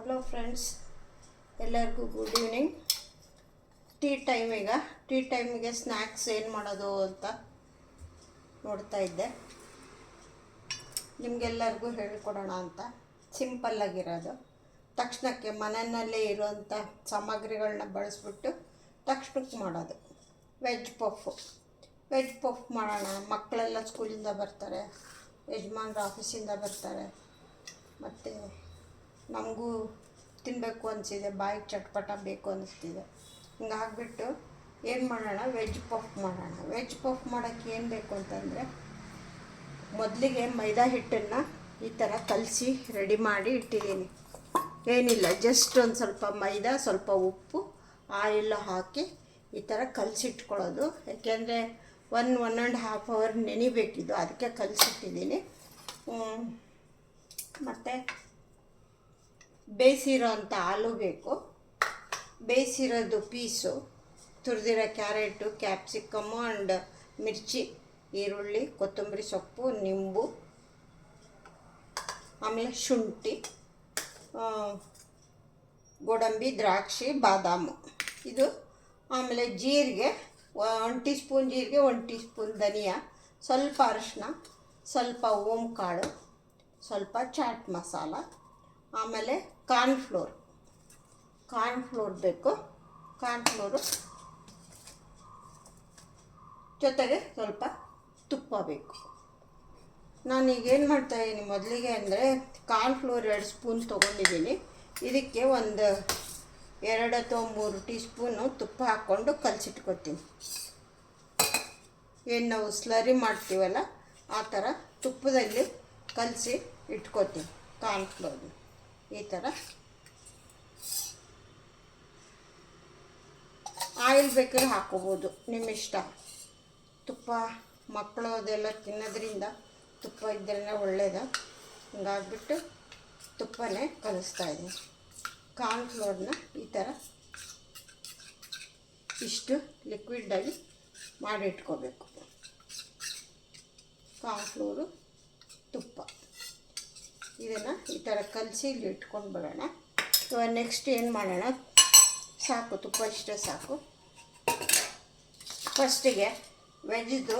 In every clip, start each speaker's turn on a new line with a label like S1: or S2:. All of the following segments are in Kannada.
S1: ಹಲೋ ಫ್ರೆಂಡ್ಸ್, ಎಲ್ಲರಿಗೂ ಗುಡ್ ಈವ್ನಿಂಗ್. ಟೀ ಟೈಮಿಗೆ ಸ್ನ್ಯಾಕ್ಸ್ ಏನು ಮಾಡೋದು ಅಂತ ನೋಡ್ತಾ ಇದ್ದೆ. ನಿಮಗೆಲ್ಲರಿಗೂ ಹೇಳಿಕೊಡೋಣ ಅಂತ. ಸಿಂಪಲ್ಲಾಗಿರೋದು, ತಕ್ಷಣಕ್ಕೆ ಮನೆಯಲ್ಲೇ ಇರೋವಂಥ ಸಾಮಗ್ರಿಗಳನ್ನ ಬಳಸ್ಬಿಟ್ಟು ತಕ್ಷಣಕ್ಕೆ ಮಾಡೋದು ವೆಜ್ ಪಫ್ ಮಾಡೋಣ. ಮಕ್ಕಳೆಲ್ಲ ಸ್ಕೂಲಿಂದ ಬರ್ತಾರೆ, ಯಜಮಾನ್ರು ಆಫೀಸಿಂದ ಬರ್ತಾರೆ, ಮತ್ತು ನಮಗೂ ತಿನ್ನಬೇಕು ಅನಿಸಿದೆ, ಬಾಯಿಗೆ ಚಟ್ಪಟ ಬೇಕು ಅನ್ನಿಸ್ತಿದೆ. ಹಿಂಗಾಗ್ಬಿಟ್ಟು ಏನು ಮಾಡೋಣ, ವೆಜ್ ಪಫ್ ಮಾಡೋಣ. ವೆಜ್ ಪಫ್ ಮಾಡೋಕ್ಕೆ ಏನು ಬೇಕು ಅಂತಂದರೆ, ಮೊದಲಿಗೆ ಮೈದಾ ಹಿಟ್ಟನ್ನು ಈ ಥರ ಕಲಸಿ ರೆಡಿ ಮಾಡಿ ಇಟ್ಟಿದ್ದೀನಿ. ಏನಿಲ್ಲ, ಜಸ್ಟ್ ಒಂದು ಸ್ವಲ್ಪ ಮೈದಾ, ಸ್ವಲ್ಪ ಉಪ್ಪು, ಆಯಿಲ್ ಹಾಕಿ ಈ ಥರ ಕಲಸಿಟ್ಕೊಳ್ಳೋದು. ಯಾಕೆಂದರೆ 1.5 ಅವರ್ ನೆನಿಬೇಕಿದ್ದು, ಅದಕ್ಕೆ ಕಲಸಿಟ್ಟಿದ್ದೀನಿ. ಮತ್ತು ಬೇಯಿಸಿರೋ ಅಂಥ ಹಾಲು ಬೇಕು, ಬೇಯಿಸಿರೋದು ಪೀಸು, ತುರಿದಿರೋ ಕ್ಯಾರೆಟು, ಕ್ಯಾಪ್ಸಿಕಮ್ಮು ಆ್ಯಂಡ್ ಮಿರ್ಚಿ, ಈರುಳ್ಳಿ, ಕೊತ್ತಂಬರಿ ಸೊಪ್ಪು, ನಿಂಬು, ಆಮೇಲೆ ಶುಂಠಿ, ಗೋಡಂಬಿ, ದ್ರಾಕ್ಷಿ, ಬಾದಾಮು ಇದು. ಆಮೇಲೆ ಜೀರಿಗೆ, 1 ಟೀ ಸ್ಪೂನ್ ಜೀರಿಗೆ, 1 ಟೀ ಸ್ಪೂನ್ ಧನಿಯಾ, ಸ್ವಲ್ಪ ಅರಿಶಿನ, ಸ್ವಲ್ಪ ಓಂ ಕಾಳು, ಸ್ವಲ್ಪ ಚಾಟ್ ಮಸಾಲ, ಆಮೇಲೆ ಕಾರ್ನ್ಫ್ಲೋರ್ ಬೇಕು. ಕಾರ್ನ್ಫ್ಲೋರು ಜೊತೆಗೆ ಸ್ವಲ್ಪ ತುಪ್ಪ ಬೇಕು. ನಾನೀಗೇನು ಮಾಡ್ತಾಯಿದ್ದೀನಿ ಮೊದಲಿಗೆ ಅಂದರೆ, ಕಾರ್ನ್ಫ್ಲೋರ್ 2 ಸ್ಪೂನ್ ತೊಗೊಂಡಿದ್ದೀನಿ. ಇದಕ್ಕೆ ಒಂದು 2 ಅಥವಾ 3 ಟೀ ಸ್ಪೂನು ತುಪ್ಪ ಹಾಕ್ಕೊಂಡು ಕಲಸಿಟ್ಕೊತೀನಿ. ಏನು ನಾವು ಸ್ಲರಿ ಮಾಡ್ತೀವಲ್ಲ ಆ ಥರ ತುಪ್ಪದಲ್ಲಿ ಕಲಸಿ ಇಟ್ಕೊತೀನಿ ಕಾರ್ನ್ಫ್ಲೋರ್ನ. ಈ ಥರ ಆಯಿಲ್ ಬೇಕಾದ್ರೆ ಹಾಕೋಬೋದು, ನಿಮ್ಮ ಇಷ್ಟ. ತುಪ್ಪ ಮಕ್ಕಳು ಅದೆಲ್ಲ ತಿನ್ನೋದ್ರಿಂದ ತುಪ್ಪ ಇದ್ದರೆ ಒಳ್ಳೆಯದು. ಹಿಂಗಾಗ್ಬಿಟ್ಟು ತುಪ್ಪನೇ ಕಲಿಸ್ತಾಯಿದ್ದೀನಿ. ಕಾರ್ನ್ಫ್ಲೋರ್ನ ಈ ಥರ ಇಷ್ಟು ಲಿಕ್ವಿಡಾಗಿ ಮಾಡಿಟ್ಕೋಬೇಕು. ಕಾರ್ನ್ಫ್ಲೋರು, ತುಪ್ಪ ಇದನ್ನು ಈ ಥರ ಕಲಸಿ ಇಲ್ಲಿ ಇಟ್ಕೊಂಡು ಬರೋಣ. ಇವಾಗ ನೆಕ್ಸ್ಟ್ ಏನು ಮಾಡೋಣ, ಸಾಕು, ತುಪ್ಪ ಇಷ್ಟೇ ಸಾಕು. ಫಸ್ಟಿಗೆ ವೆಜ್ದು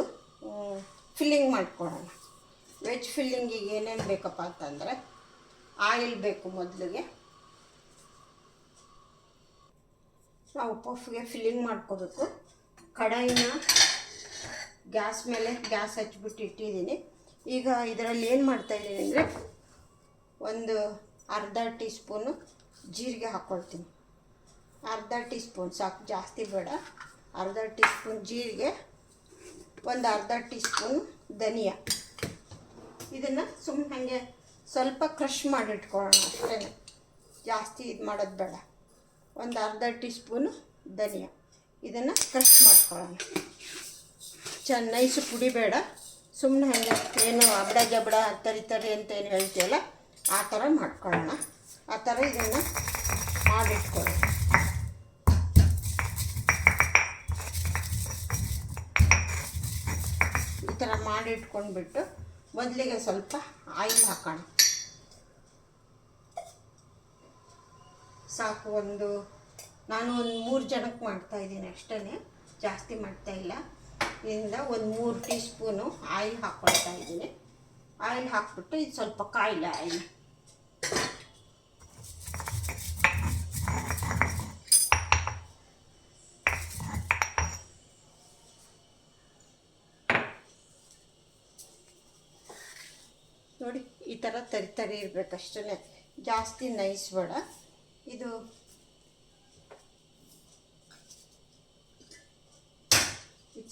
S1: ಫಿಲ್ಲಿಂಗ್ ಮಾಡ್ಕೊಳ್ಳೋಣ. ವೆಜ್ ಫಿಲ್ಲಿಂಗಿಗೆ ಏನೇನು ಬೇಕಪ್ಪ ಅಂತಂದರೆ, ಆಯಿಲ್ ಬೇಕು. ಮೊದಲಿಗೆ ನಾವು ಪಫ್ಗೆ ಫಿಲ್ಲಿಂಗ್ ಮಾಡ್ಕೋಬೇಕು. ಕಡಾಯಿನ ಗ್ಯಾಸ್ ಮೇಲೆ ಹಚ್ಬಿಟ್ಟು ಇಟ್ಟಿದ್ದೀನಿ. ಈಗ ಇದರಲ್ಲಿ ಏನು ಮಾಡ್ತಾಯಿದ್ದೀನಿ ಅಂದರೆ, ಒಂದು ಅರ್ಧ ಟೀ ಸ್ಪೂನು ಜೀರಿಗೆ ಹಾಕ್ಕೊಳ್ತೀನಿ. ಅರ್ಧ ಟೀ ಸ್ಪೂನ್ ಸಾಕು, ಜಾಸ್ತಿ ಬೇಡ. ಅರ್ಧ ಟೀ ಸ್ಪೂನ್ ಜೀರಿಗೆ, ಒಂದು ಅರ್ಧ ಟೀ ಸ್ಪೂನ್ ಧನಿಯಾ. ಇದನ್ನು ಸುಮ್ಮನೆ ಹಾಗೆ ಸ್ವಲ್ಪ ಕ್ರಷ್ ಮಾಡಿಟ್ಕೊಳ್ಳೋಣ ಅಷ್ಟೇ, ಜಾಸ್ತಿ ಇದು ಮಾಡೋದು ಬೇಡ. ಒಂದು ಅರ್ಧ ಟೀ ಸ್ಪೂನು ಧನಿಯಾ, ಇದನ್ನು ಕ್ರಷ್ ಮಾಡ್ಕೊಳ್ಳೋಣ. ನೈಸು ಪುಡಿ ಬೇಡ, ಸುಮ್ಮನೆ ಹಾಗೆ ಏನು ಅಬಡ ಜಬಡ ತರಿ ಅಂತ ಏನು ಹೇಳ್ತೀವಲ್ಲ ಆ ಥರ ಮಾಡ್ಕೊಳ್ಳೋಣ. ಆ ಥರ ಇದನ್ನು ಮಾಡಿಟ್ಕೊಳ್ಳೋಣ. ಈ ಥರ ಮಾಡಿಟ್ಕೊಂಡ್ಬಿಟ್ಟು ಮೊದಲಿಗೆ ಸ್ವಲ್ಪ ಆಯಿಲ್ ಹಾಕೋಣ. ಸಾಕು, ನಾನು ಒಂದು 3 ಜನಕ್ಕೆ ಮಾಡ್ತಾಯಿದ್ದೀನಿ ಅಷ್ಟೇ, ಜಾಸ್ತಿ ಮಾಡ್ತಾಯಿಲ್ಲ. ಇದರಿಂದ ಒಂದು 3 ಟೀ ಸ್ಪೂನು ಆಯಿಲ್ ಹಾಕ್ಕೊಳ್ತಾ ಇದ್ದೀನಿ. ಆಯಿಲ್ ಹಾಕ್ಬಿಟ್ಟು ಇದು ಸ್ವಲ್ಪ ಕಾಯಿಲೆ ಆಯಿಲ್. ನೋಡಿ, ಈ ಥರ ತರಿ ಇರಬೇಕಷ್ಟೇ, ಜಾಸ್ತಿ ನೈಸ್ ಬೇಡ. ಇದು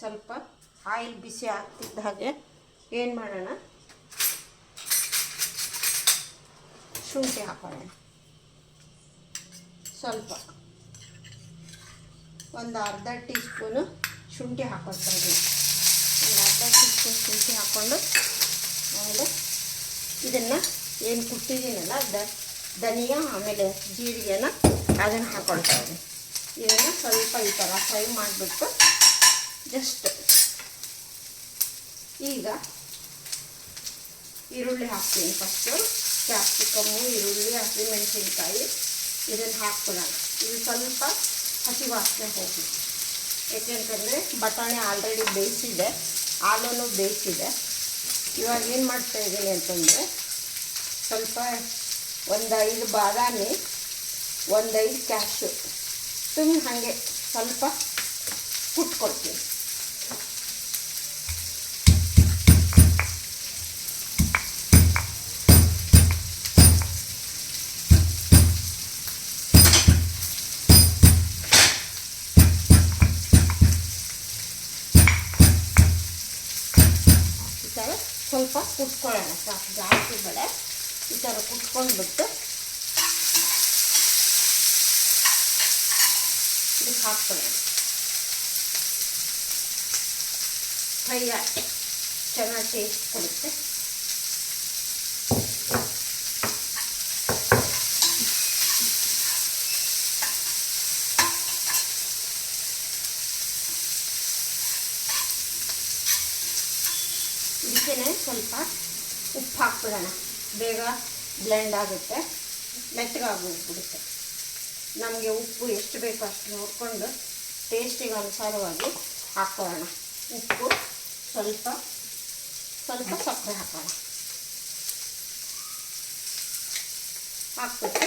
S1: ಸ್ವಲ್ಪ ಆಯಿಲ್ ಬಿಸಿ ಆಗ್ತಿದ್ದ ಹಾಗೆ ಏನು ಮಾಡೋಣ, ಶುಂಠಿ ಹಾಕೋಣ. ಸ್ವಲ್ಪ ಒಂದು ಅರ್ಧ ಟೀ ಸ್ಪೂನು ಶುಂಠಿ ಹಾಕೊಳ್ತಾ ಇದ್ದೀನಿ. ಒಂದು ಅರ್ಧ ಟೀ ಸ್ಪೂನ್ ಶುಂಠಿ ಹಾಕ್ಕೊಂಡು, ಆಮೇಲೆ ಇದನ್ನು ಏನು ಕುಟ್ಟಿದ್ದೀನಲ್ಲ ಧನಿಯಾ ಆಮೇಲೆ ಜೀರಿಗೆನ ಅದನ್ನು ಹಾಕ್ಕೊಳ್ತಾ ಇದ್ದೀನಿ. ಇದನ್ನು ಸ್ವಲ್ಪ ಈ ಥರ ಫ್ರೈ ಮಾಡಿಬಿಟ್ಟು ಜಸ್ಟ್ ಈಗ ಈರುಳ್ಳಿ ಹಾಕ್ತೀನಿ ಫಸ್ಟು. ಕ್ಯಾಪ್ಸಿಕಮ್ಮು, ಈರುಳ್ಳಿ, ಹಸಿಮೆಣಸಿನ್ಕಾಯಿ ಇದನ್ನು ಹಾಕ್ಬಿಡೋಣ. ಇದು ಸ್ವಲ್ಪ ಹಸಿ ವಾಸನೆ ಹೋಗಿ, ಏಕೆಂತಂದರೆ ಬಟಾಣಿ ಆಲ್ರೆಡಿ ಬೇಯಿಸಿದೆ, ಆಲೂನು ಬೇಯಿಸಿದೆ. ಇವಾಗ ಏನು ಮಾಡ್ತಾಯಿದ್ದೀನಿ ಅಂತಂದರೆ ಸ್ವಲ್ಪ ಒಂದು 5 ಬಾದಾಮಿ, ಒಂದು 5 ಕ್ಯಾಶು ಸುಮ್ಮನೆ ಹಾಗೆ ಸ್ವಲ್ಪ ಕುಟ್ಕೊಳ್ತೀನಿ. ಈ ಥರ ಸ್ವಲ್ಪ ಕುಟ್ಕೊಳ್ಳೋಣ, ಸಾಕು, ಜಾಸ್ತಿ ಬೇಡ. ಈ ಥರ ಕುಟ್ಕೊಂಡ್ಬಿಟ್ಟು ಇದಕ್ಕೆ ಹಾಕ್ಕೊಳ್ಳೋಣ. ಫ್ರೈ ಆಗಿ ಚೆನ್ನಾಗಿ ಟೇಸ್ಟ್ ಕೊಡುತ್ತೆ. ಇದಕ್ಕೆ ಸ್ವಲ್ಪ ಉಪ್ಪು ಹಾಕ್ಬಿಡೋಣ, ಬೇಗ ಬ್ಲೆಂಡ್ ಆಗುತ್ತೆ, ಮೆತ್ತಗಾಗೋಗ್ಬಿಡುತ್ತೆ. ನಮಗೆ ಉಪ್ಪು ಎಷ್ಟು ಬೇಕೋ ಅಷ್ಟು ನೋಡಿಕೊಂಡು ಟೇಸ್ಟಿಗೆ ಅನುಸಾರವಾಗಿ ಹಾಕ್ಕೊಳ್ಳೋಣ. ಉಪ್ಪು ಸ್ವಲ್ಪ ಸಕ್ಕರೆ ಹಾಕೋಣ. ಹಾಕ್ಬಿಟ್ಟು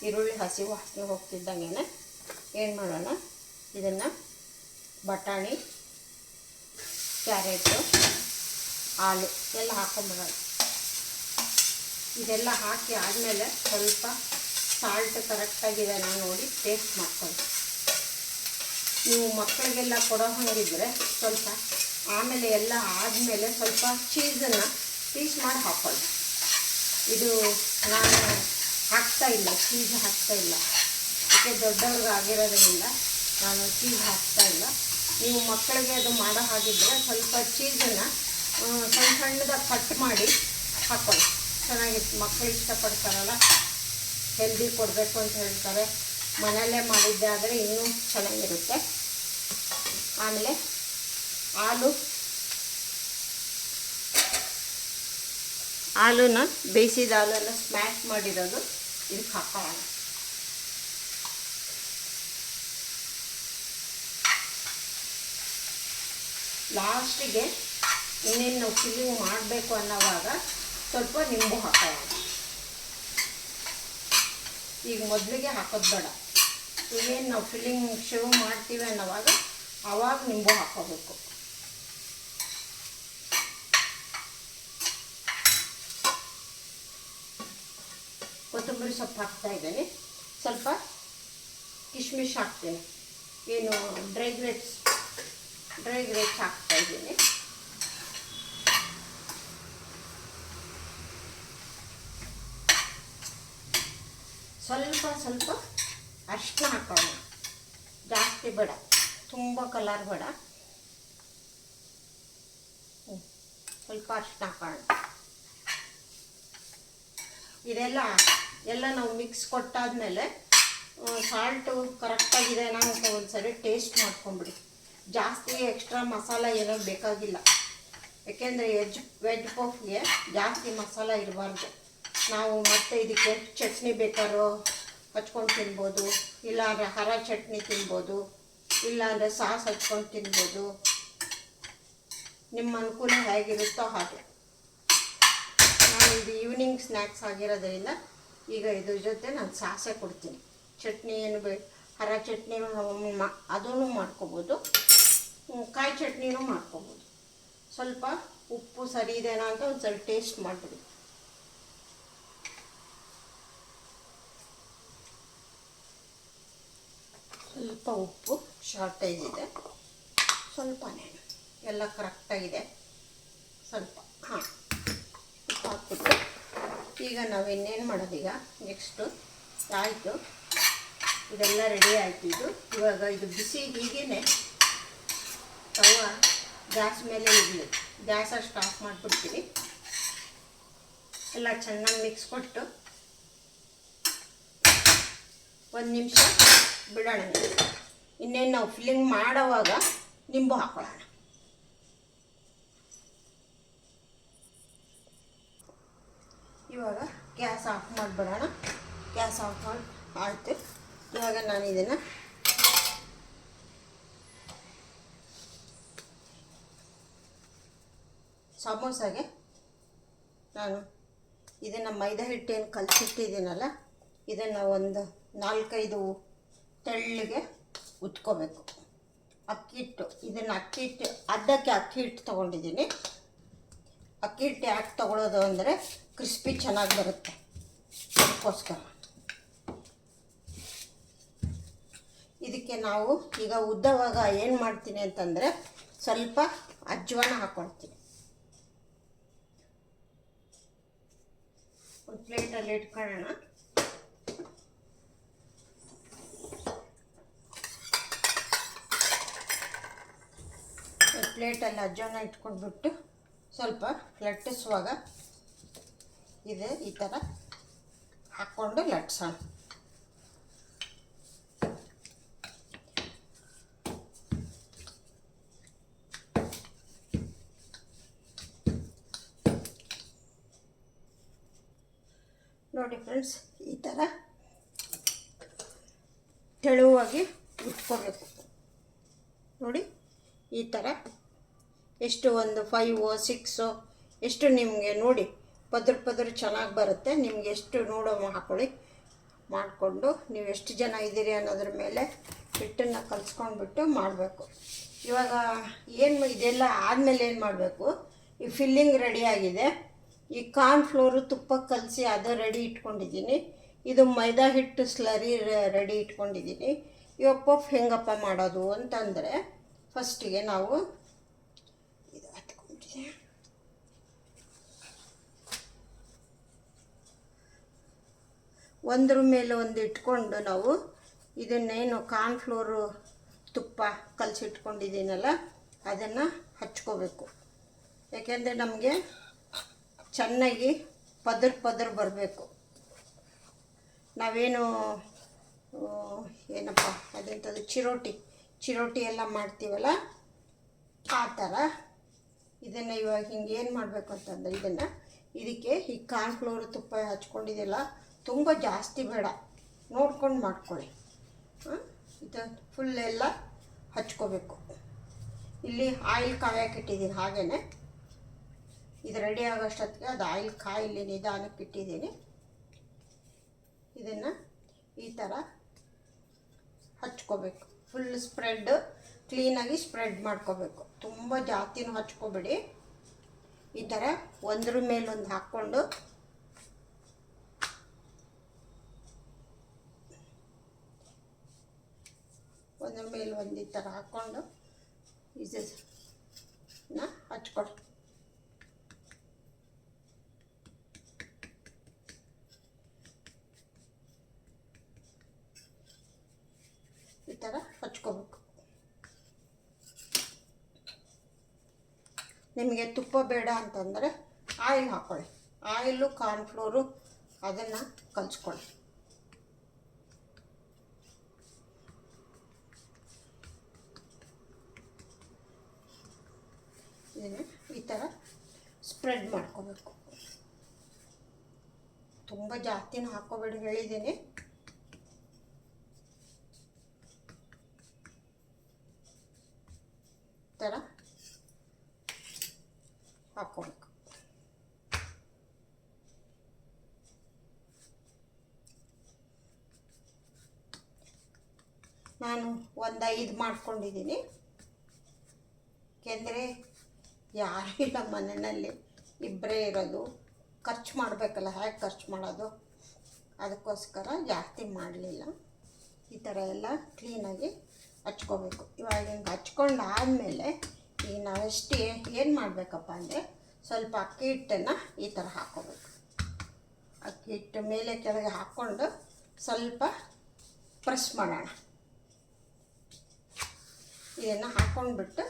S1: ಈರುಳ್ಳಿ ಹಸಿ ವಾಸನೆ ಹೋಗ್ತಿದ್ದಂಗೆ ಏನು ಮಾಡೋಣ, ಇದನ್ನು ಬಟಾಣಿ, ಕ್ಯಾರೆಟು, ಆಲು ಎಲ್ಲ ಹಾಕೊಂಬಿಡೋಣ. ಇದೆಲ್ಲ ಹಾಕಿ ಆದಮೇಲೆ ಸ್ವಲ್ಪ ಸಾಲ್ಟ್ ಕರೆಕ್ಟಾಗಿದೆ ನಾನು ನೋಡಿ ಟೇಸ್ಟ್ ಮಾಡ್ಕೊಳ್ಳಿ. ನೀವು ಮಕ್ಕಳಿಗೆಲ್ಲ ಕೊಡೋ ಹಾಗಿದ್ರೆ ಸ್ವಲ್ಪ ಆಮೇಲೆ ಎಲ್ಲ ಆದಮೇಲೆ ಸ್ವಲ್ಪ ಚೀಸನ್ನು ಪೀಸ್ ಮಾಡಿ ಹಾಕ್ಕೊಳ್ಳಿ. ಇದು ನಾನು ಹಾಕ್ತಾಯಿಲ್ಲ, ಚೀಸ್ ಹಾಕ್ತಾಯಿಲ್ಲ, ಅದಕ್ಕೆ ದೊಡ್ಡವ್ರಿಗೆ ಆಗಿರೋದ್ರಿಂದ ನಾನು ಚೀಸ್ ಹಾಕ್ತಾಯಿಲ್ಲ. ನೀವು ಮಕ್ಕಳಿಗೆ ಅದು ಮಾಡೋ ಹಾಗಿದ್ದರೆ ಸ್ವಲ್ಪ ಚೀಸನ್ನು ಸಣ್ಣದಾಗಿ ಕಟ್ ಮಾಡಿ ಹಾಕ್ಕೊಳ್ಳಿ, ಚೆನ್ನಾಗಿತ್ತು. ಮಕ್ಕಳು ಇಷ್ಟಪಡ್ತಾರಲ್ಲ, ಹೆಲ್ದಿ ಕೊಡಬೇಕು ಅಂತ ಹೇಳ್ತಾರೆ. ಮನೆಯಲ್ಲೇ ಮಾಡಿದ್ದೆ ಆದರೆ ಇನ್ನೂ ಚೆನ್ನಾಗಿರುತ್ತೆ. ಆಮೇಲೆ ಆಲೂನ ಬೇಯಿಸಿದ ಆಲೂನ ಸ್ಮ್ಯಾಶ್ ಮಾಡಿರೋದು ಇದಕ್ಕೆ ಹಾಕೋಣ. ಲಾಸ್ಟಿಗೆ ಇನ್ನೇನು ನಾವು ಫಿಲ್ಲಿಂಗ್ ಮಾಡಬೇಕು ಅನ್ನೋವಾಗ ಸ್ವಲ್ಪ ನಿಂಬು ಹಾಕೋಣ. ಈಗ ಮೊದಲಿಗೆ ಹಾಕೋದು ಬೇಡ, ಈಗೇನು ನಾವು ಫಿಲ್ಲಿಂಗ್ ಶುರು ಮಾಡ್ತೀವಿ ಅನ್ನೋವಾಗ ಆವಾಗ ನಿಂಬು ಹಾಕೋಬೇಕು. ಕೊತ್ತಂಬರಿ ಸೊಪ್ಪು ಹಾಕ್ತಾಯಿದ್ದೀನಿ, ಸ್ವಲ್ಪ ಕಿಶ್ಮಿಶ್ ಹಾಕ್ತೀನಿ, ಏನು ಡ್ರೈ ಗ್ರೇಪ್ಸ್ ಹಾಕ್ತಾಯಿದ್ದೀನಿ. ಸ್ವಲ್ಪ ಅರಿಶಿನ ಹಾಕೋಣ, ಜಾಸ್ತಿ ಬೇಡ, ತುಂಬ ಕಲರ್ ಬೇಡ, ಸ್ವಲ್ಪ ಅರಿಶಿನ ಹಾಕೋಣ. ಇದೆಲ್ಲ ನಾವು ಮಿಕ್ಸ್ ಕೊಟ್ಟಾದಮೇಲೆ ಸಾಲ್ಟು ಕರೆಕ್ಟಾಗಿದೆ ಅಂತ ಒಂದ್ಸರಿ ಟೇಸ್ಟ್ ಮಾಡ್ಕೊಂಬಿಡಿ. ಜಾಸ್ತಿ ಎಕ್ಸ್ಟ್ರಾ ಮಸಾಲ ಏನೋ ಬೇಕಾಗಿಲ್ಲ, ಯಾಕೆಂದರೆ ವೆಜ್ ಪಫ್ಗೆ ಜಾಸ್ತಿ ಮಸಾಲ ಇರಬಾರ್ದು. ನಾವು ಮತ್ತೆ ಇದಕ್ಕೆ ಚಟ್ನಿ ಬೇಕಾದ್ರೂ ಹಚ್ಕೊಂಡು ತಿನ್ಬೋದು, ಇಲ್ಲಾಂದರೆ ಹರ ಚಟ್ನಿ ತಿನ್ಬೋದು, ಇಲ್ಲಾಂದರೆ ಸಾಸ್ ಹಚ್ಕೊಂಡು ತಿನ್ಬೋದು. ನಿಮ್ಮ ಅನುಕೂಲ ಹೇಗಿರುತ್ತೋ ಹಾಗೆ. ನಾನು ಇದು ಈವ್ನಿಂಗ್ ಸ್ನ್ಯಾಕ್ಸ್ ಆಗಿರೋದ್ರಿಂದ ಈಗ ಇದ್ರ ಜೊತೆ ನಾನು ಸಾಸೇ ಕೊಡ್ತೀನಿ. ಚಟ್ನಿ ಏನು ಹರ ಚಟ್ನಿನೂ ಅದೂ ಮಾಡ್ಕೋಬೋದು, ಕಾಯಿ ಚಟ್ನಿನೂ ಮಾಡ್ಕೋಬೋದು. ಸ್ವಲ್ಪ ಉಪ್ಪು ಸರಿ ಇದೆನಾ ಅಂತ ಒಂದು ಸ್ವಲ್ಪ ಟೇಸ್ಟ್ ಮಾಡಿಬಿಡಿ. ಸ್ವಲ್ಪ ಉಪ್ಪು ಶಾರ್ಟೇಜ್ ಇದೆ, ಸ್ವಲ್ಪನೇ, ಎಲ್ಲ ಕರೆಕ್ಟಾಗಿದೆ. ಸ್ವಲ್ಪ ಉಪ್ಪು ಹಾಕ್ಬಿಟ್ಟು ಈಗ ನಾವು ಇನ್ನೇನು ಮಾಡೋದೀಗ ನೆಕ್ಸ್ಟು ಆಯಿತು, ಇದೆಲ್ಲ ರೆಡಿ ಆಯಿತು. ಇವಾಗ ಇದು ಬಿಸಿ ಹೀಗೇ ತವ ಗ್ಯಾಸ್ ಮೇಲೆ ಇರಲಿ. ಗ್ಯಾಸಲ್ಲಿ ಸ್ಟಾಪ್ ಮಾಡಿಬಿಡ್ತೀವಿ. ಎಲ್ಲ ಚೆನ್ನಾಗಿ ಮಿಕ್ಸ್ ಕೊಟ್ಟು 1 ನಿಮಿಷ ಬಿಡೋಣ. ಇನ್ನೇನು ನಾವು ಫಿಲ್ಲಿಂಗ್ ಮಾಡೋವಾಗ ನಿಂಬು ಹಾಕೊಳ್ಳೋಣ. ಇವಾಗ ಗ್ಯಾಸ್ ಆಫ್ ಮಾಡಿಬಿಡೋಣ. ಗ್ಯಾಸ್ ಆಫ್ ಮಾಡಿ ಆಯ್ತು. ಇವಾಗ ನಾನು ಇದನ್ನು ಸಮೋಸಾಗೆ ನಾನು ಇದನ್ನು ಮೈದಾ ಹಿಟ್ಟೇನು ಕಲಸಿಟ್ಟಿದ್ದೀನಲ್ಲ, ಇದನ್ನು ಒಂದು 4-5 ತೆಳ್ಳಗೆ ಉತ್ಕೋಬೇಕು. ಅಕ್ಕಿ ಹಿಟ್ಟು, ಇದನ್ನು ಅಕ್ಕಿ ಹಿಟ್ಟು ಅರ್ಧಕ್ಕೆ ಅಕ್ಕಿ ಹಿಟ್ಟು ತೊಗೊಂಡಿದ್ದೀನಿ. ಅಕ್ಕಿ ಹಿಟ್ಟು ಯಾಕೆ ತೊಗೊಳೋದು ಅಂದರೆ ಕ್ರಿಸ್ಪಿ ಚೆನ್ನಾಗಿ ಬರುತ್ತೆ, ಅದಕ್ಕೋಸ್ಕರ. ಇದಕ್ಕೆ ನಾವು ಈಗ ಉದ್ದವಾಗ ಏನು ಮಾಡ್ತೀನಿ ಅಂತಂದರೆ ಸ್ವಲ್ಪ ಅಜ್ವಾನ ಹಾಕ್ಕೊಳ್ತೀನಿ. ಒಂದು ಪ್ಲೇಟಲ್ಲಿ ಇಟ್ಕೊಳ್ಳೋಣ. ಒಂದು ಪ್ಲೇಟಲ್ಲಿ ಅಜ್ವಾನ ಇಟ್ಕೊಂಡ್ಬಿಟ್ಟು ಸ್ವಲ್ಪ ಲಟ್ಟಿಸುವಾಗ ಇದೆ ಈ ಥರ ಹಾಕ್ಕೊಂಡು ಲಟ್ಸೋಣ. ನೋಡಿ ಫ್ರೆಂಡ್ಸ್, ಈ ಥರ ತೆಳುವಾಗಿ ಉಟ್ಕೋಬೇಕು. ನೋಡಿ ಈ ಥರ ಎಷ್ಟು ಒಂದು 5-6 ಎಷ್ಟು ನಿಮಗೆ ನೋಡಿ ಪದ್ರ ಚೆನ್ನಾಗಿ ಬರುತ್ತೆ. ನಿಮಗೆ ಎಷ್ಟು ನೋಡೋ ಹಾಕ್ಕೊಳ್ಳಿ. ಮಾಡಿಕೊಂಡು ನೀವು ಎಷ್ಟು ಜನ ಇದ್ದೀರಿ ಅನ್ನೋದ್ರ ಮೇಲೆ ಹಿಟ್ಟನ್ನು ಕಲಿಸ್ಕೊಂಡ್ಬಿಟ್ಟು ಮಾಡಬೇಕು. ಇವಾಗ ಏನು ಇದೆಲ್ಲ ಆದಮೇಲೆ ಏನು ಮಾಡಬೇಕು, ಈ ಫಿಲ್ಲಿಂಗ್ ರೆಡಿಯಾಗಿದೆ. ಈ ಕಾರ್ನ್ಫ್ಲೋರು ತುಪ್ಪ ಕಲಸಿ ಅದು ರೆಡಿ ಇಟ್ಕೊಂಡಿದ್ದೀನಿ. ಇದು ಮೈದಾ ಹಿಟ್ಟು ಸ್ಲರಿ ರೆಡಿ ಇಟ್ಕೊಂಡಿದ್ದೀನಿ. ಇವಾಗ ಪಫ್ ಹೆಂಗಪ್ಪ ಮಾಡೋದು ಅಂತಂದರೆ, ಫಸ್ಟಿಗೆ ನಾವು ಇದು ಹತ್ಕೊಂಡಿದೆ, ಒಂದ್ರ ಮೇಲೆ ಒಂದು ಇಟ್ಕೊಂಡು ನಾವು ಇದನ್ನೇನು ಕಾರ್ನ್ಫ್ಲೋರು ತುಪ್ಪ ಕಲಸಿಟ್ಕೊಂಡಿದ್ದೀನಲ್ಲ ಅದನ್ನು ಹಚ್ಕೋಬೇಕು. ಯಾಕೆಂದರೆ ನಮಗೆ ಚೆನ್ನಾಗಿ ಪದ್ರ ಬರಬೇಕು. ನಾವೇನು ಏನಪ್ಪ ಅದೆಂಥದ್ದು ಚಿರೋಟಿ ಎಲ್ಲ ಮಾಡ್ತೀವಲ್ಲ ಆ ಥರ ಇದನ್ನು ಇವಾಗ ಹಿಂಗೆ ಏನು ಮಾಡಬೇಕು ಅಂತಂದರೆ ಇದಕ್ಕೆ ಈ ಕಾರ್ನ್ಫ್ಲೋರ್ ತುಪ್ಪ ಹಚ್ಕೊಂಡಿದೆಯಲ್ಲ, ತುಂಬ ಜಾಸ್ತಿ ಬೇಡ, ನೋಡ್ಕೊಂಡು ಮಾಡ್ಕೊಳ್ಳಿ. ಇದು ಫುಲ್ ಎಲ್ಲ ಹಚ್ಕೋಬೇಕು. ಇಲ್ಲಿ ಆಯಿಲ್ ಕಾಯಕ್ಕಿಟ್ಟಿದ್ದೀನಿ. ಹಾಗೆಯೇ ಇದು ರೆಡಿ ಆಗೋಷ್ಟೊತ್ತಿಗೆ ಅದು ಆಯಿಲ್ ಕಾಯಿಲಿ ನಿಧಾನಕ್ಕೆ ಇಟ್ಟಿದ್ದೀನಿ. ಇದನ್ನು ಈ ಥರ ಹಚ್ಕೋಬೇಕು. ಫುಲ್ ಸ್ಪ್ರೆಡ್ ಕ್ಲೀನಾಗಿ ಸ್ಪ್ರೆಡ್ ಮಾಡ್ಕೋಬೇಕು. ತುಂಬ ಜಾಸ್ತಿನೂ ಹಚ್ಕೋಬೇಡಿ. ಈ ಥರ ಒಂದ್ರ ಮೇಲೊಂದು ಹಾಕ್ಕೊಂಡು ಒಂದ್ರ ಮೇಲೆ ಒಂದು ಈ ಥರ ಹಾಕ್ಕೊಂಡು ಇದನ್ನ ಹಚ್ಕೊಳ್ಳಿ. ಈ ಥರ ಹಚ್ಕೋಬೇಕು. ನಿಮಗೆ ತುಪ್ಪ ಬೇಡ ಅಂತಂದರೆ ಆಯಿಲ್ ಹಾಕ್ಕೊಳ್ಳಿ. ಆಯಿಲು ಕಾರ್ನ್ಫ್ಲೋರು ಅದನ್ನು ಕಲಿಸ್ಕೊಳ್ಳಿ. ಇದನ್ನು ಈ ಥರ ಸ್ಪ್ರೆಡ್ ಮಾಡ್ಕೋಬೇಕು. ತುಂಬ ಜಾಸ್ತಿನೂ ಹಾಕ್ಕೋಬೇಡಿ, ಹೇಳಿದ್ದೀನಿ. ಈ ಥರ ಹಾಕ್ಕೋಬೇಕು. ನಾನು ಒಂದು 5 ಮಾಡ್ಕೊಂಡಿದ್ದೀನಿ. ಏಕೆಂದರೆ ಯಾರೂ ಇಲ್ಲ ಮನೆಯಲ್ಲಿ, ಇಬ್ಬರೇ ಇರೋದು, ಖರ್ಚು ಮಾಡಬೇಕಲ್ಲ, ಹೇಗೆ ಖರ್ಚು ಮಾಡೋದು, ಅದಕ್ಕೋಸ್ಕರ ಜಾಸ್ತಿ ಮಾಡಲಿಲ್ಲ. ಈ ಥರ ಎಲ್ಲ ಕ್ಲೀನಾಗಿ ಹಚ್ಕೋಬೇಕು. ಇವಾಗ ಹಿಂಗೆ ಹಚ್ಕೊಂಡು ಆದಮೇಲೆ ಈಗ ನಾವೆಷ್ಟು ಏನು ಮಾಡಬೇಕಪ್ಪ ಅಂದರೆ ಸ್ವಲ್ಪ ಅಕ್ಕಿ ಹಿಟ್ಟನ್ನು ಈ ಥರ ಹಾಕ್ಕೋಬೇಕು. ಅಕ್ಕಿ ಹಿಟ್ಟು ಮೇಲೆ ಕೆಳಗೆ ಹಾಕ್ಕೊಂಡು ಸ್ವಲ್ಪ ಪ್ರೆಸ್ ಮಾಡೋಣ. ಇದನ್ನು ಹಾಕ್ಕೊಂಡ್ಬಿಟ್ಟು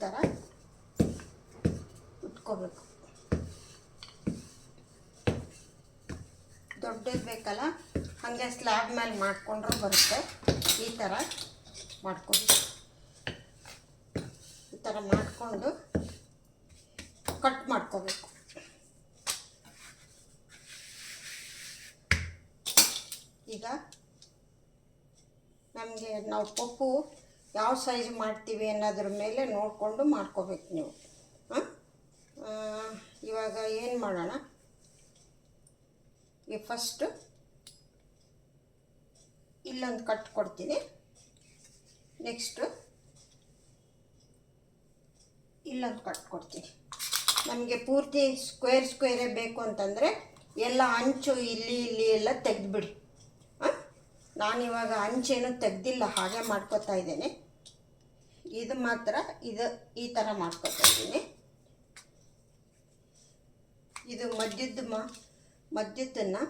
S1: ಥರ ಉಟ್ಕೋಬೇಕು. ದೊಡ್ಡದು ಬೇಕಲ್ಲ, ಹಾಗೆ ಸ್ಲ್ಯಾಬ್ ಮೇಲೆ ಮಾಡಿಕೊಂಡ್ರೂ ಬರುತ್ತೆ. ಈ ಥರ ಮಾಡ್ಕೋಬೇಕು. ಈ ಥರ ಮಾಡಿಕೊಂಡು ಕಟ್ ಮಾಡ್ಕೋಬೇಕು. ಈಗ ನಮಗೆ ನಾವು ಪಪ್ಪು ಯಾವ ಸೈಜ್ ಮಾಡ್ತೀವಿ ಅನ್ನೋದ್ರ ಮೇಲೆ ನೋಡಿಕೊಂಡು ಮಾಡ್ಕೋಬೇಕು ನೀವು. ಇವಾಗ ಏನು ಮಾಡೋಣ, ಈಗ ಫಸ್ಟು ಇಲ್ಲೊಂದು ಕಟ್ ಕೊಡ್ತೀನಿ. ನೆಕ್ಸ್ಟು ಇಲ್ಲೊಂದು ಕಟ್ ಕೊಡ್ತೀನಿ. ನಮಗೆ ಪೂರ್ತಿ ಸ್ಕ್ವೇರೇ ಬೇಕು ಅಂತಂದರೆ ಎಲ್ಲ ಅಂಚು ಇಲ್ಲಿ ಎಲ್ಲ ತೆಗೆದುಬಿಡಿ. ನಾನಿವಾಗ ಅಂಚೇನು ತೆಗೆದಿಲ್ಲ, ಹಾಗೆ ಮಾಡ್ಕೊತಾ ಇದ್ದೇನೆ. ಇದು ಮಾತ್ರ ಈ ಥರ ಮಾಡ್ಕೊತಾ ಇದ್ದೀನಿ. ಇದು ಮಧ್ಯದನ್ನು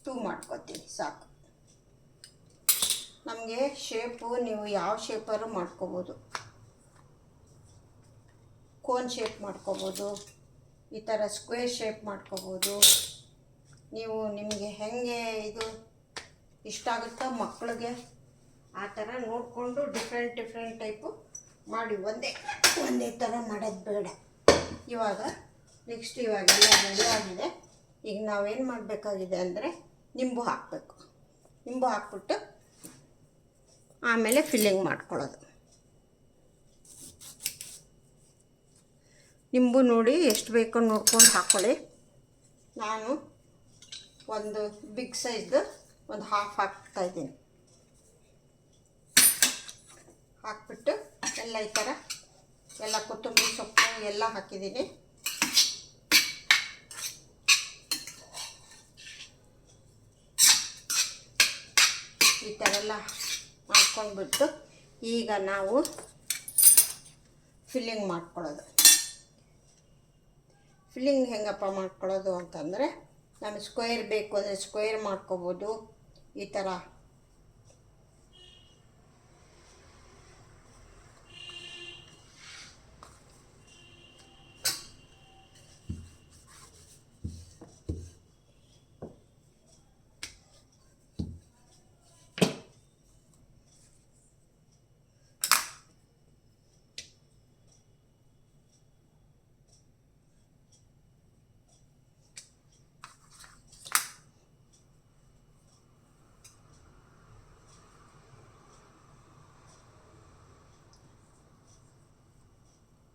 S1: ಟೂ ಮಾಡ್ಕೊತೀನಿ ಸಾಕು. ನಮಗೆ ಶೇಪು ನೀವು ಯಾವ ಶೇಪಾರು ಮಾಡ್ಕೋಬೋದು. ಕೋನ್ ಶೇಪ್ ಮಾಡ್ಕೋಬೋದು, ಈ ಥರ ಸ್ಕ್ವೇರ್ ಶೇಪ್ ಮಾಡ್ಕೋಬೋದು. ನೀವು ನಿಮಗೆ ಹೇಗೆ ಇದು ಇಷ್ಟ ಆಗುತ್ತೋ ಮಕ್ಕಳಿಗೆ ಆ ಥರ ನೋಡಿಕೊಂಡು ಡಿಫ್ರೆಂಟ್ ಟೈಪು ಮಾಡಿ. ಒಂದೇ ಥರ ಮಾಡೋದು ಬೇಡ. ಇವಾಗ ಇವಾಗೆಲ್ಲ ರೆಡಿ ಆಗಿದೆ. ಈಗ ನಾವೇನು ಮಾಡಬೇಕಾಗಿದೆ ಅಂದರೆ ನಿಂಬು ಹಾಕಬೇಕು. ನಿಂಬು ಹಾಕ್ಬಿಟ್ಟು ಆಮೇಲೆ ಫಿಲ್ಲಿಂಗ್ ಮಾಡ್ಕೊಳ್ಳೋದು. ನಿಂಬು ನೋಡಿ ಎಷ್ಟು ಬೇಕೋ ನೋಡ್ಕೊಂಡು ಹಾಕ್ಕೊಳ್ಳಿ. ನಾನು ಒಂದು ಬಿಗ್ ಸೈಜ್ದು ಒಂದು ಹಾಫ್ ಹಾಕ್ತಾಯಿದ್ದೀನಿ. ಹಾಕ್ಬಿಟ್ಟು ಎಲ್ಲ ಈ ಥರ ಎಲ್ಲ ಕೊತ್ತಂಬರಿ ಸೊಪ್ಪು ಎಲ್ಲ ಹಾಕಿದ್ದೀನಿ. ಈ ಥರ ಎಲ್ಲ ಮಾಡ್ಕೊಂಡ್ಬಿಟ್ಟು ಈಗ ನಾವು ಫಿಲ್ಲಿಂಗ್ ಮಾಡ್ಕೊಳ್ಳೋದು. ಫಿಲ್ಲಿಂಗ್ ಹೆಂಗಪ್ಪ ಮಾಡ್ಕೊಳ್ಳೋದು ಅಂತಂದರೆ, ನಮಗೆ ಸ್ಕ್ವೇರ್ ಬೇಕು ಅಂದರೆ ಸ್ಕ್ವೇರ್ ಮಾಡ್ಕೋಬೋದು. ಈ ಥರ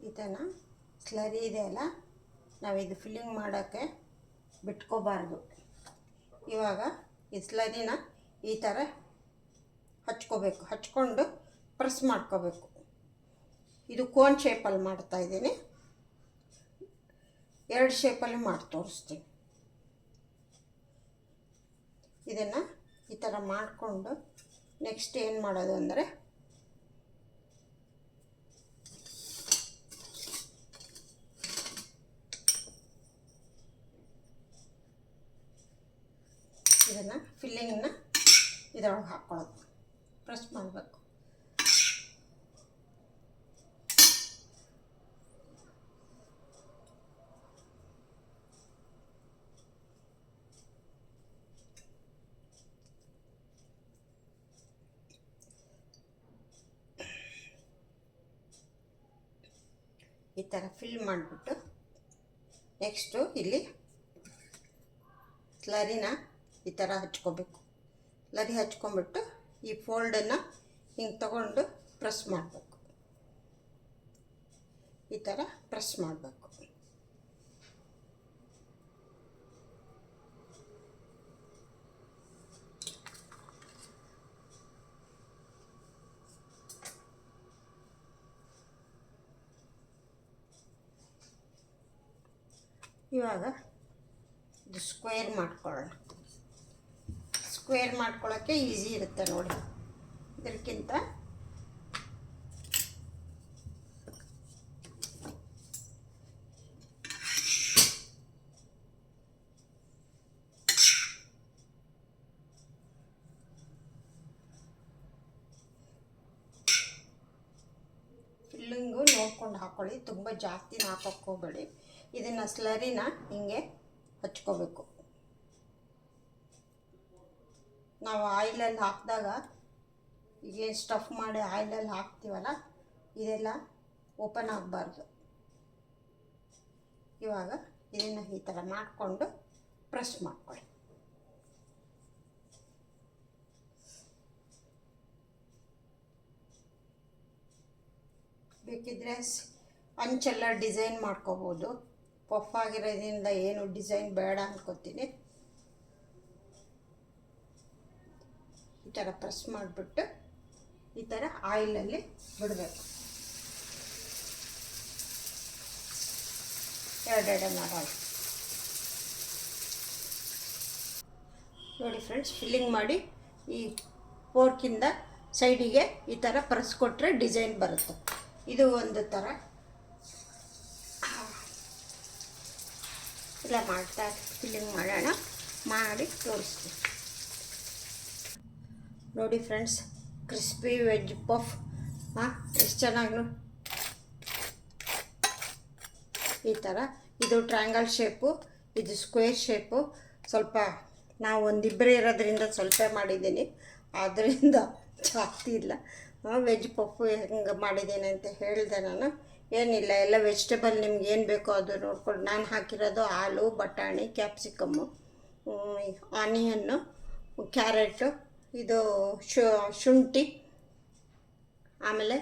S1: ಇದನ್ನು ಸ್ಲರಿ ಇದೆಯಲ್ಲ, ನಾವಿದು ಫಿಲ್ಲಿಂಗ್ ಮಾಡೋಕ್ಕೆ ಬಿಟ್ಕೋಬಾರ್ದು. ಇವಾಗ ಈ ಸ್ಲರಿನ ಈ ಥರ ಹಚ್ಕೋಬೇಕು. ಹಚ್ಕೊಂಡು ಪ್ರೆಸ್ ಮಾಡ್ಕೋಬೇಕು. ಇದು ಕೋನ್ ಶೇಪಲ್ಲಿ ಮಾಡ್ತಾಯಿದ್ದೀನಿ. 2 ಶೇಪಲ್ಲಿ ಮಾಡಿ ತೋರಿಸ್ತೀನಿ. ಇದನ್ನು ಈ ಥರ ಮಾಡಿಕೊಂಡು ನೆಕ್ಸ್ಟ್ ಏನು ಮಾಡೋದು ಅಂದರೆ, ಇದನ್ನು ಫಿಲ್ಲಿಂಗನ್ನ ಇದರೊಳಗೆ ಹಾಕ್ಕೊಳ್ಳೋದು, ಪ್ರೆಸ್ ಮಾಡಬೇಕು. ಈ ಥರ ಫಿಲ್ ಮಾಡಿಬಿಟ್ಟು ನೆಕ್ಸ್ಟು ಇಲ್ಲಿ ಸ್ಲರಿನ ಈ ಥರ ಹಚ್ಕೋಬೇಕು. ಸ್ಲರಿ ಹಚ್ಕೊಂಡ್ಬಿಟ್ಟು ಈ ಫೋಲ್ಡನ್ನು ಹಿಂಗೆ ತಗೊಂಡು ಪ್ರೆಸ್ ಮಾಡಬೇಕು. ಈ ಥರ ಪ್ರೆಸ್ ಮಾಡಬೇಕು. ಇವಾಗ ಇದು ಸ್ಕ್ವೇರ್ ಮಾಡ್ಕೊಳ್ಳೋಣ. ಸ್ಕ್ವೇರ್ ಮಾಡ್ಕೊಳ್ಳೋಕ್ಕೆ ಈಸಿ ಇರುತ್ತೆ ನೋಡಿ. ಇದಕ್ಕಿಂತ ಹಾಕ್ಕೊಳ್ಳಿ, ತುಂಬ ಜಾಸ್ತಿನ ಹಾಕೋಕ್ಕೆ ಹೋಗಬೇಡಿ. ಇದನ್ನು ಸ್ಲರಿನ ಹಿಂಗೆ ಹಚ್ಕೋಬೇಕು. ನಾವು ಆಯಿಲಲ್ಲಿ ಹಾಕಿದಾಗ ಈಗ ಸ್ಟಫ್ ಮಾಡಿ ಆಯಿಲಲ್ಲಿ ಹಾಕ್ತೀವಲ್ಲ, ಇದೆಲ್ಲ ಓಪನ್ ಆಗಬಾರ್ದು. ಇವಾಗ ಇದನ್ನು ಈ ಥರ ಮಾಡಿಕೊಂಡು ಪ್ರೆಸ್ ಮಾಡ್ಕೊಳ್ಳಿ. ಬೇಕಿದ್ದರೆ ಅಂಚೆಲ್ಲ ಡಿಸೈನ್ ಮಾಡ್ಕೋಬೋದು. ಪಫ್ ಆಗಿರೋದ್ರಿಂದ ಏನು ಡಿಸೈನ್ ಬೇಡ ಅನ್ಕೋತೀನಿ. ಈ ಥರ ಪ್ರೆಸ್ ಮಾಡಿಬಿಟ್ಟು ಈ ಥರ ಆಯಿಲಲ್ಲಿ ಬಿಡಬೇಕು. ಎರಡೆರಡು ಮಾಡೋಣ. ನೋಡಿ ಫ್ರೆಂಡ್ಸ್, ಫಿಲ್ಲಿಂಗ್ ಮಾಡಿ ಈ ಫೋರ್ಕಿಂದ ಸೈಡಿಗೆ ಈ ಥರ ಪ್ರೆಸ್ ಕೊಟ್ಟರೆ ಡಿಸೈನ್ ಬರುತ್ತೆ. ಇದು ಒಂದು ಥರ ಇಲ್ಲ ಮಾಡ್ತಾ ಫಿಲ್ಲಿಂಗ್ ಮಾಡೋಣ, ಮಾಡಿ ತೋರಿಸ್ತೀನಿ. ನೋಡಿ ಫ್ರೆಂಡ್ಸ್, ಕ್ರಿಸ್ಪಿ ವೆಜ್ ಪಫ್ ಎಷ್ಟು ಚೆನ್ನಾಗಿ ಈ ಥರ. ಇದು ಟ್ರಯಾಂಗಲ್ ಶೇಪು, ಇದು ಸ್ಕ್ವೇರ್ ಶೇಪು. ಸ್ವಲ್ಪ ನಾವು ಒಂದಿಬ್ಬರೇ ಇರೋದ್ರಿಂದ ಸ್ವಲ್ಪ ಮಾಡಿದ್ದೀನಿ, ಆದ್ದರಿಂದ ಜಾಸ್ತಿ ಇಲ್ಲ. ವೆಜ್ ಪಫು ಹೆಂಗೆ ಮಾಡಿದ್ದೀನಿ ಅಂತ ಹೇಳಿದೆ ನಾನು. ಏನಿಲ್ಲ, ಎಲ್ಲ ವೆಜಿಟೇಬಲ್ ನಿಮ್ಗೆ ಏನು ಬೇಕೋ ಅದು ನೋಡ್ಕೊಂಡು. ನಾನು ಹಾಕಿರೋದು ಆಲೂ, ಬಟಾಣಿ, ಕ್ಯಾಪ್ಸಿಕಮ್ಮು, ಆನಿಯನ್ನು, ಕ್ಯಾರೆಟು, ಇದು ಶುಂಠಿ, ಆಮೇಲೆ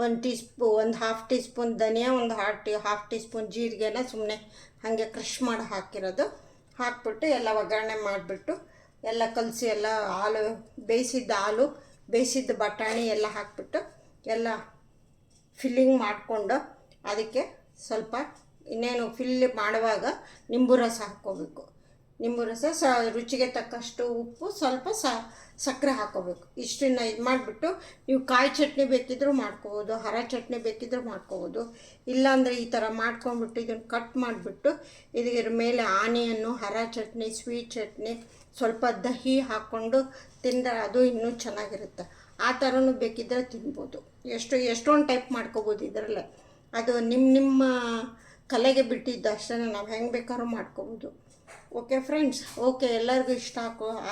S1: ಒಂದು ಹಾಫ್ ಟೀ ಸ್ಪೂನ್ ಧನಿಯಾ, ಒಂದು ಹಾಫ್ ಟೀ ಸ್ಪೂನ್ ಜೀರಿಗೆನ ಸುಮ್ಮನೆ ಹಾಗೆ ಕ್ರಷ್ ಮಾಡಿ ಹಾಕಿರೋದು. ಹಾಕ್ಬಿಟ್ಟು ಎಲ್ಲ ಒಗ್ಗರಣೆ ಮಾಡಿಬಿಟ್ಟು ಎಲ್ಲ ಕಲಸಿ, ಎಲ್ಲ ಹಾಲು ಬೇಯಿಸಿದ್ದ ಬಟಾಣಿ ಎಲ್ಲ ಹಾಕ್ಬಿಟ್ಟು ಎಲ್ಲ ಫಿಲ್ಲಿಂಗ್ ಮಾಡಿಕೊಂಡು ಅದಕ್ಕೆ ಸ್ವಲ್ಪ ಇನ್ನೇನು ಫಿಲ್ ಮಾಡುವಾಗ ನಿಂಬು ರಸ ಹಾಕ್ಕೋಬೇಕು. ನಿಂಬು ರಸ, ರುಚಿಗೆ ತಕ್ಕಷ್ಟು ಉಪ್ಪು, ಸ್ವಲ್ಪ ಸಕ್ಕರೆ ಹಾಕ್ಕೋಬೇಕು. ಇಷ್ಟನ್ನು ಇದು ಮಾಡಿಬಿಟ್ಟು ನೀವು ಕಾಯಿ ಚಟ್ನಿ ಬೇಕಿದ್ರೂ ಮಾಡ್ಕೋಬೋದು, ಹರ ಚಟ್ನಿ ಬೇಕಿದ್ರೂ ಮಾಡ್ಕೋಬೋದು. ಇಲ್ಲಾಂದರೆ ಈ ಥರ ಮಾಡ್ಕೊಂಡ್ಬಿಟ್ಟು ಇದನ್ನು ಕಟ್ ಮಾಡಿಬಿಟ್ಟು ಇದ್ರ ಮೇಲೆ ಆನಿಯನ್ನು, ಹರ ಚಟ್ನಿ, ಸ್ವೀಟ್ ಚಟ್ನಿ, ಸ್ವಲ್ಪ ದಹಿ ಹಾಕ್ಕೊಂಡು ತಿಂದರೆ ಅದು ಇನ್ನೂ ಚೆನ್ನಾಗಿರುತ್ತೆ. ಆ ಥರನೂ ಬೇಕಿದ್ದರೆ ತಿನ್ಬೋದು. ಎಷ್ಟೊಂದು ಟೈಪ್ ಮಾಡ್ಕೋಬೋದು ಇದರಲ್ಲೇ. ಅದು ನಿಮ್ಮ ಕಲೆಗೆ ಬಿಟ್ಟಿದ್ದು ಅಷ್ಟೇ, ನಾವು ಹೆಂಗೆ ಬೇಕಾದ್ರೂ ಮಾಡ್ಕೋಬೋದು. ಓಕೆ ಫ್ರೆಂಡ್ಸ್, ಓಕೆ, ಎಲ್ಲರಿಗೂ ಇಷ್ಟ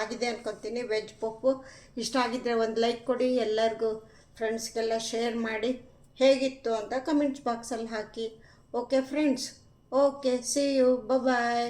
S1: ಆಗಿದೆ ಅನ್ಕೊತೀನಿ. ವೆಜ್ ಪಫು ಇಷ್ಟ ಆಗಿದ್ದರೆ ಒಂದು ಲೈಕ್ ಕೊಡಿ, ಎಲ್ಲರಿಗೂ ಫ್ರೆಂಡ್ಸ್ಗೆಲ್ಲ ಶೇರ್ ಮಾಡಿ. ಹೇಗಿತ್ತು ಅಂತ ಕಮೆಂಟ್ಸ್ ಬಾಕ್ಸಲ್ಲಿ ಹಾಕಿ. Okay friends, okay, see you, bye.